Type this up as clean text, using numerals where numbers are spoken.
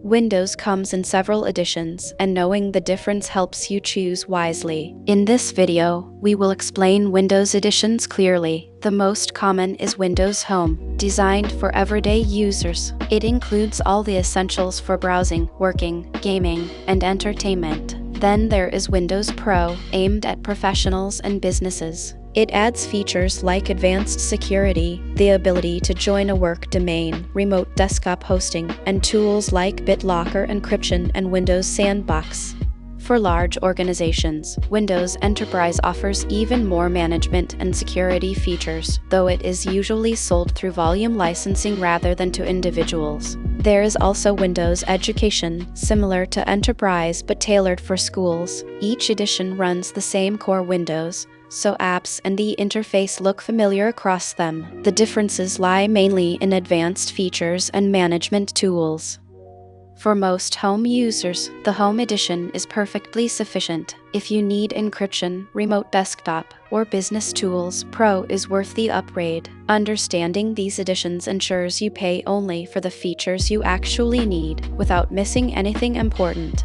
Windows comes in several editions, and knowing the difference helps you choose wisely. In this video, we will explain Windows editions clearly. The most common is Windows Home, designed for everyday users. It includes all the essentials for browsing, working, gaming, and entertainment. Then there is Windows Pro, aimed at professionals and businesses. It adds features like advanced security, the ability to join a work domain, remote desktop hosting, and tools like BitLocker encryption and Windows Sandbox. For large organizations, Windows Enterprise offers even more management and security features, though it is usually sold through volume licensing rather than to individuals. There is also Windows Education, similar to Enterprise but tailored for schools. Each edition runs the same core Windows, so apps and the interface look familiar across them. The differences lie mainly in advanced features and management tools. For most home users, the Home Edition is perfectly sufficient. If you need encryption, remote desktop, or business tools, Pro is worth the upgrade. Understanding these editions ensures you pay only for the features you actually need, without missing anything important.